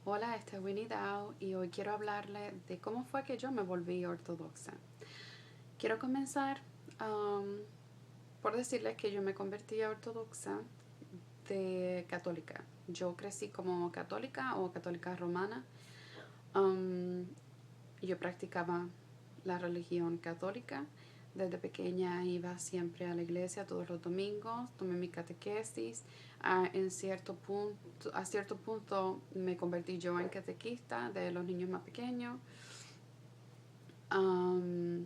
Hola, este es Winnie Dow y hoy quiero hablarle de cómo fue que yo me volví ortodoxa. Quiero comenzar um, por decirles que yo me convertí a ortodoxa de católica. Yo crecí como católica o católica romana. Um, yo practicaba la religión católica. Desde pequeña iba siempre a la iglesia todos los domingos, tomé mi catequesis. A cierto punto me convertí yo en catequista de los niños más pequeños. Um,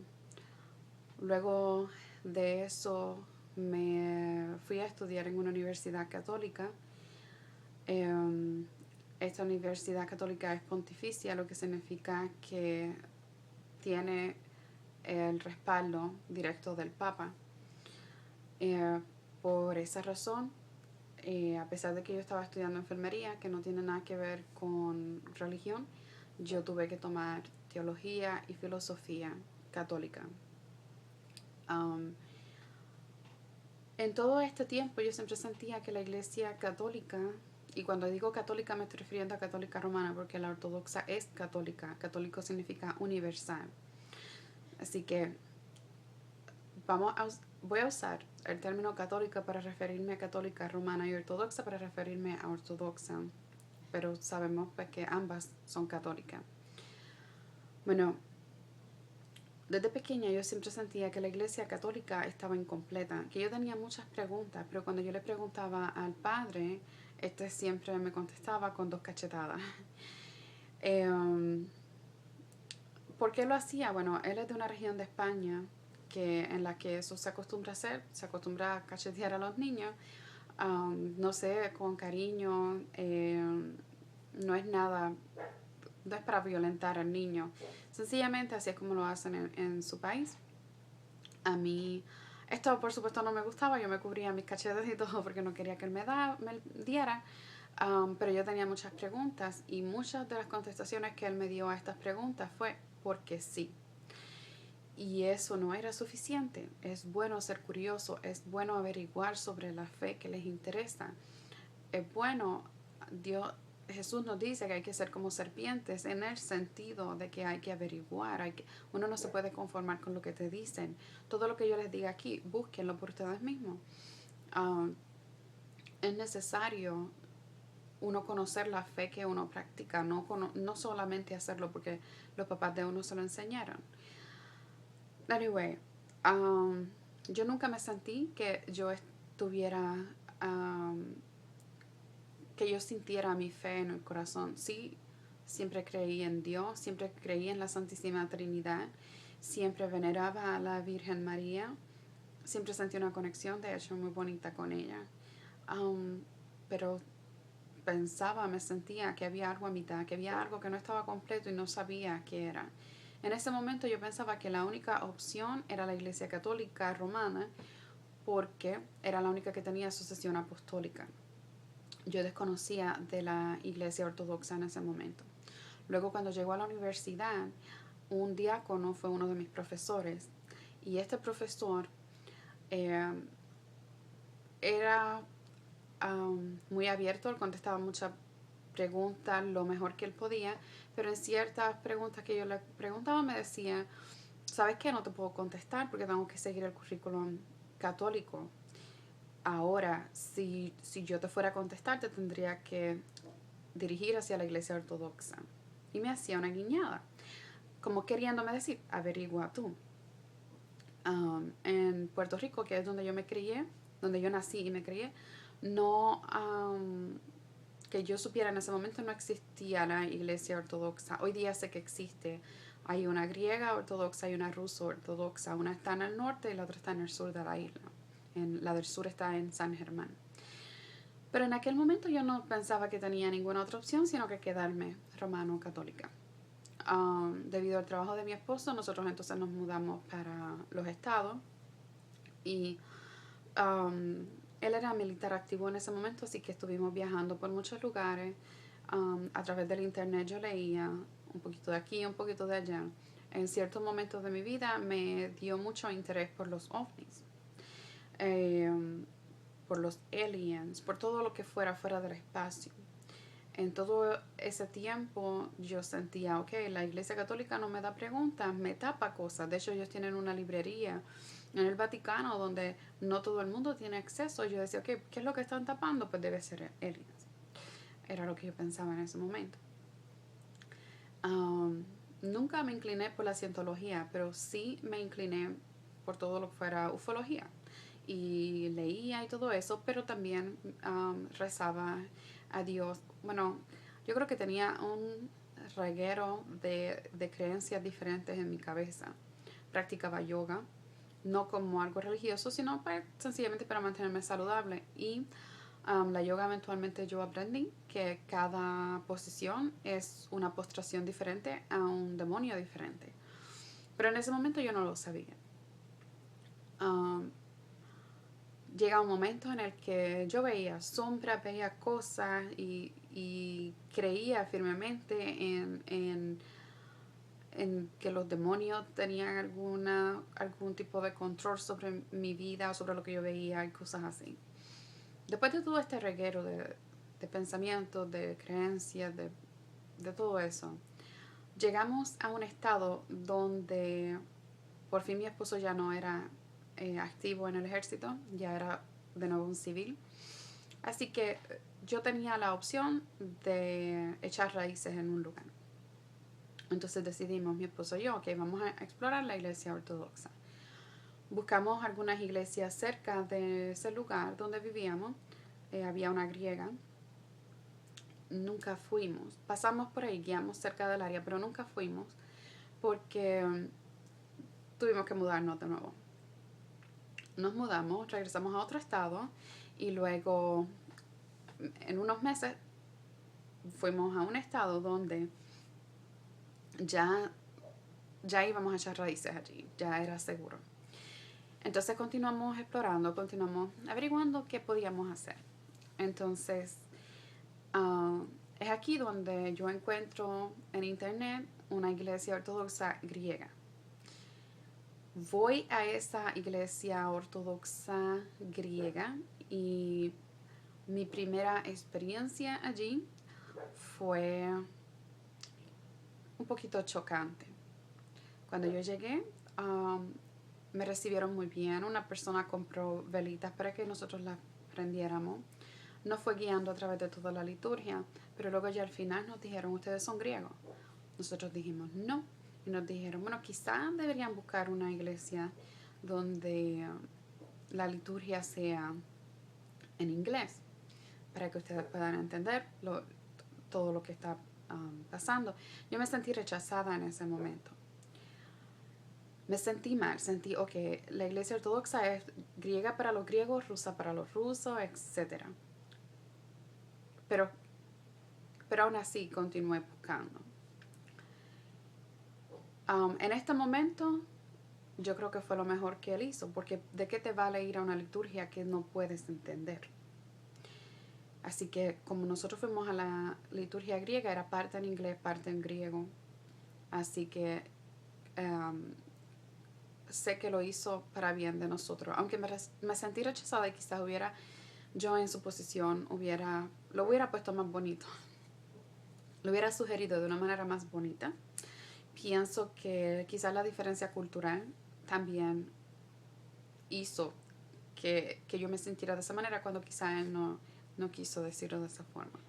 Luego de eso me fui a estudiar en una universidad católica. Um, Esta universidad católica es pontificia, lo que significa que tiene el respaldo directo del Papa. Eh, por esa razón, a pesar de que yo estaba estudiando enfermería, que no tiene nada que ver con religión, yo tuve que tomar teología y filosofía católica. Um, en todo este tiempo yo siempre sentía que la iglesia católica, y cuando digo católica me estoy refiriendo a católica romana porque la ortodoxa es católica, católico significa universal. Así que voy a usar el término católica para referirme a católica romana y ortodoxa para referirme a ortodoxa, pero sabemos pues que ambas son católicas. Bueno, desde pequeña yo siempre sentía que la iglesia católica estaba incompleta, que yo tenía muchas preguntas, pero cuando yo le preguntaba al padre, este siempre me contestaba con dos cachetadas. Eh, ¿Por qué lo hacía? Bueno, él es de una región de España en la que eso se acostumbra a hacer, se acostumbra a cachetear a los niños, no sé, con cariño, no es nada, no es para violentar al niño, sencillamente así es como lo hacen en su país. A mí esto por supuesto no me gustaba, yo me cubría mis cachetes y todo porque no quería que él me diera, pero yo tenía muchas preguntas y muchas de las contestaciones que él me dio a estas preguntas fue porque sí. Y eso no era suficiente. Es bueno ser curioso, es bueno averiguar sobre la fe que les interesa. Es bueno, Dios, Jesús nos dice que hay que ser como serpientes en el sentido de que hay que averiguar, uno no se puede conformar con lo que te dicen. Todo lo que yo les diga aquí, búsquenlo por ustedes mismos. Uh, es necesario uno conocer la fe que uno practica, no solamente hacerlo porque los papás de uno se lo enseñaron. Anyway, um, yo nunca me sentí que yo estuviera, um, que yo sintiera mi fe en el corazón. Sí, siempre creí en Dios, siempre creí en la Santísima Trinidad, siempre veneraba a la Virgen María, siempre sentí una conexión, de hecho, muy bonita con ella. Um, pero pensaba, me sentía que había algo a mitad, que había algo que no estaba completo y no sabía qué era. En ese momento yo pensaba que la única opción era la Iglesia Católica Romana porque era la única que tenía sucesión apostólica. Yo desconocía de la Iglesia Ortodoxa en ese momento. Luego cuando llegó a la universidad, un diácono fue uno de mis profesores y este profesor eh, era muy abierto, él contestaba muchas preguntas lo mejor que él podía, pero en ciertas preguntas que yo le preguntaba me decía, ¿sabes qué? No te puedo contestar porque tengo que seguir el currículum católico. Ahora, si yo te fuera a contestar, te tendría que dirigir hacia la iglesia ortodoxa. Y me hacía una guiñada, como queriéndome decir, averigua tú. En Puerto Rico, que es donde yo me crié, donde yo nací y me crié, no, que yo supiera en ese momento no existía la iglesia ortodoxa. Hoy día sé que existe. Hay una griega ortodoxa y una rusa ortodoxa. Una está en el norte y la otra está en el sur de la isla. La del sur está en San Germán. Pero en aquel momento yo no pensaba que tenía ninguna otra opción sino que quedarme romano-católica. Debido al trabajo de mi esposo, nosotros entonces nos mudamos para los estados y él era militar activo en ese momento, así que estuvimos viajando por muchos lugares. A través del internet yo leía un poquito de aquí, un poquito de allá. En ciertos momentos de mi vida me dio mucho interés por los ovnis, eh, por los aliens, por todo lo que fuera fuera del espacio. En todo ese tiempo yo sentía, ok, la Iglesia Católica no me da preguntas, me tapa cosas. De hecho, ellos tienen una librería en el Vaticano donde no todo el mundo tiene acceso. Yo decía, ok, ¿qué es lo que están tapando? Pues debe ser aliens. Era lo que yo pensaba en ese momento. Um, Nunca me incliné por la cientología, pero sí me incliné por todo lo que fuera ufología. Y leía y todo eso, pero también rezaba a Dios. Bueno, yo creo que tenía un reguero de creencias diferentes en mi cabeza. Practicaba yoga, no como algo religioso, sino sencillamente para mantenerme saludable. Y la yoga eventualmente yo aprendí que cada posición es una postración diferente a un demonio diferente. Pero en ese momento yo no lo sabía. Um, Llega un momento en el que yo veía sombras, veía cosas y creía firmemente en que los demonios tenían algún tipo de control sobre mi vida, sobre lo que yo veía y cosas así. Después de todo este reguero de pensamientos, de creencias, de todo eso, llegamos a un estado donde por fin mi esposo ya no era activo en el ejército, ya era de nuevo un civil. Así que yo tenía la opción de echar raíces en un lugar. Entonces decidimos, mi esposo y yo, ok, vamos a explorar la iglesia ortodoxa. Buscamos algunas iglesias cerca de ese lugar donde vivíamos. Había una griega. Nunca fuimos. Pasamos por ahí, guiamos cerca del área, pero nunca fuimos porque tuvimos que mudarnos de nuevo. Nos mudamos, regresamos a otro estado y luego en unos meses fuimos a un estado donde ya íbamos a echar raíces allí, ya era seguro. Entonces continuamos explorando, continuamos averiguando qué podíamos hacer. Entonces es aquí donde yo encuentro en internet una iglesia ortodoxa griega. Voy a esa iglesia ortodoxa griega y mi primera experiencia allí fue un poquito chocante. Cuando yo llegué, me recibieron muy bien. Una persona compró velitas para que nosotros las prendiéramos. Nos fue guiando a través de toda la liturgia, pero luego ya al final nos dijeron, ¿ustedes son griegos? Nosotros dijimos, no. Y nos dijeron, bueno, quizás deberían buscar una iglesia donde la liturgia sea en inglés, para que ustedes puedan entender todo lo que está pasando. Yo me sentí rechazada en ese momento. Me sentí mal, sentí, ok, la iglesia ortodoxa es griega para los griegos, rusa para los rusos, etc. Pero aún así continué buscando. En este momento yo creo que fue lo mejor que él hizo, porque ¿de qué te vale ir a una liturgia que no puedes entender? Así que como nosotros fuimos a la liturgia griega, era parte en inglés, parte en griego. Así que sé que lo hizo para bien de nosotros. Aunque me sentí rechazada y quizás yo en su posición lo hubiera puesto más bonito. Lo hubiera sugerido de una manera más bonita. Pienso que quizás la diferencia cultural también hizo que yo me sintiera de esa manera cuando quizás él no quiso decirlo de esa forma.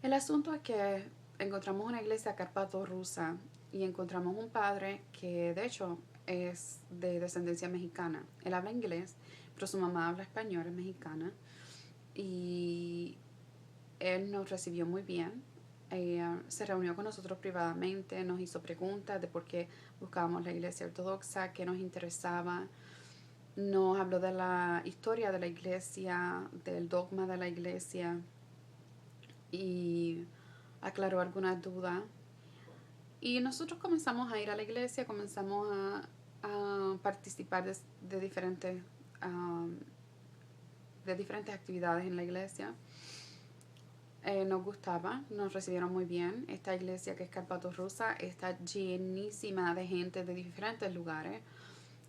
El asunto es que encontramos una iglesia carpato-rusa y encontramos un padre que de hecho es de descendencia mexicana. Él habla inglés, pero su mamá habla español, es mexicana. Y él nos recibió muy bien. Se reunió con nosotros privadamente, nos hizo preguntas de por qué buscábamos la iglesia ortodoxa, qué nos interesaba. Nos habló de la historia de la iglesia, del dogma de la iglesia y aclaró algunas dudas. Y nosotros comenzamos a ir a la iglesia, comenzamos a participar de diferentes actividades en la iglesia. Nos gustaba, nos recibieron muy bien. Esta iglesia que es Carpato-Rusa está llenísima de gente de diferentes lugares.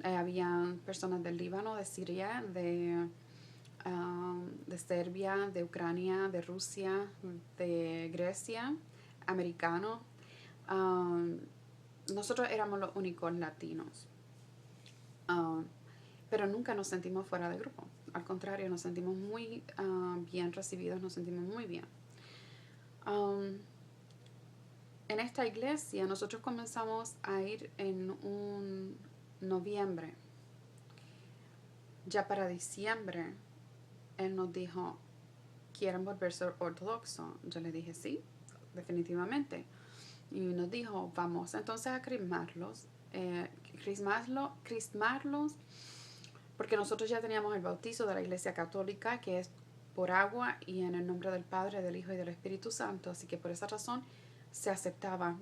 Habían personas del Líbano, de Siria, de de Serbia, de Ucrania, de Rusia, de Grecia, americanos. Nosotros éramos los únicos latinos, pero nunca nos sentimos fuera de grupo. Al contrario, nos sentimos muy bien recibidos, nos sentimos muy bien. En esta iglesia nosotros comenzamos a ir en un noviembre. Ya para diciembre, él nos dijo, ¿quieren volverse ortodoxos? Yo le dije, sí, definitivamente. Y nos dijo, vamos entonces a crismarlos, porque nosotros ya teníamos el bautizo de la Iglesia Católica, que es por agua y en el nombre del Padre, del Hijo y del Espíritu Santo, así que por esa razón se aceptaba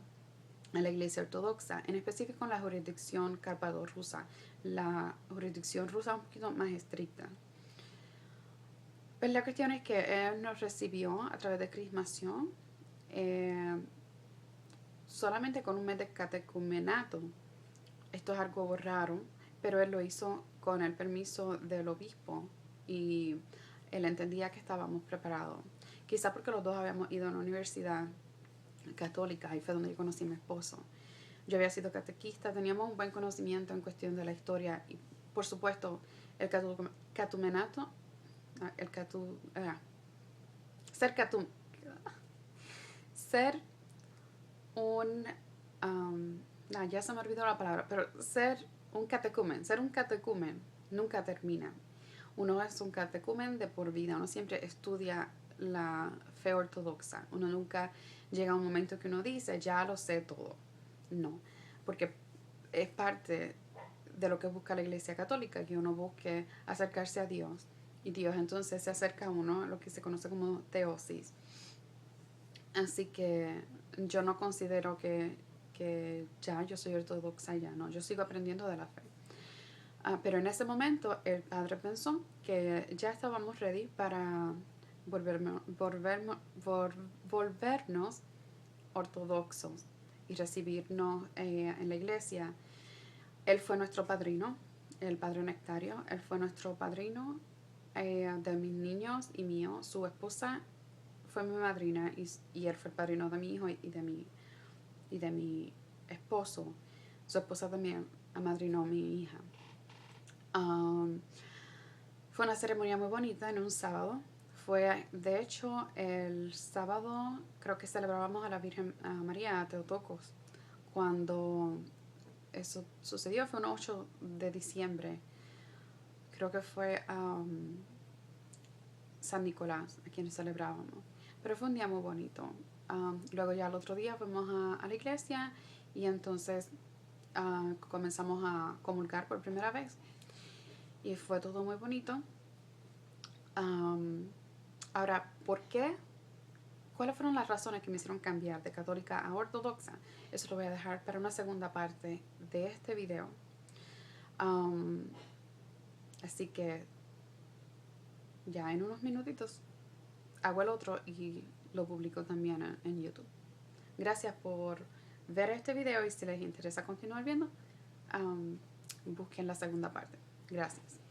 en la Iglesia Ortodoxa, en específico en la jurisdicción carpado-rusa. La jurisdicción rusa es un poquito más estricta. Pues la cuestión es que él nos recibió a través de crismación, solamente con un mes de catecumenato. Esto es algo raro, pero él lo hizo con el permiso del obispo y él entendía que estábamos preparados. Quizá porque los dos habíamos ido a una universidad católica, ahí fue donde yo conocí a mi esposo. Yo había sido catequista, teníamos un buen conocimiento en cuestión de la historia y, por supuesto, el catumenato, ser un, ya se me olvidó la palabra, pero ser un catecumen nunca termina. Uno es un catecumen de por vida, uno siempre estudia la fe ortodoxa, uno nunca llega a un momento que uno dice, ya lo sé todo. No, porque es parte de lo que busca la Iglesia Católica, que uno busque acercarse a Dios. Y Dios entonces se acerca a uno, lo que se conoce como teosis. Así que yo no considero que ya yo soy ortodoxa, ya no, yo sigo aprendiendo de la fe. Pero en ese momento el padre pensó que ya estábamos ready para volvernos ortodoxos y recibirnos en la iglesia. Él fue nuestro padrino, el padre Nectario. Él fue nuestro padrino de mis niños y mío. Su esposa fue mi madrina y él fue el padrino de mi hijo y de mi esposo. Su esposa también amadrinó a mi hija. Fue una ceremonia muy bonita en un sábado. Fue, de hecho, el sábado creo que celebrábamos a la Virgen María Teotocos. Cuando eso sucedió fue un 8 de diciembre. Creo que fue San Nicolás a quien celebrábamos. Pero fue un día muy bonito. Luego ya el otro día fuimos a la iglesia y entonces comenzamos a comulgar por primera vez. Y fue todo muy bonito. Ahora, ¿por qué? ¿Cuáles fueron las razones que me hicieron cambiar de católica a ortodoxa? Eso lo voy a dejar para una segunda parte de este video. Así que ya en unos minutitos hago el otro y lo publico también en YouTube. Gracias por ver este video y si les interesa continuar viendo, busquen la segunda parte. Gracias.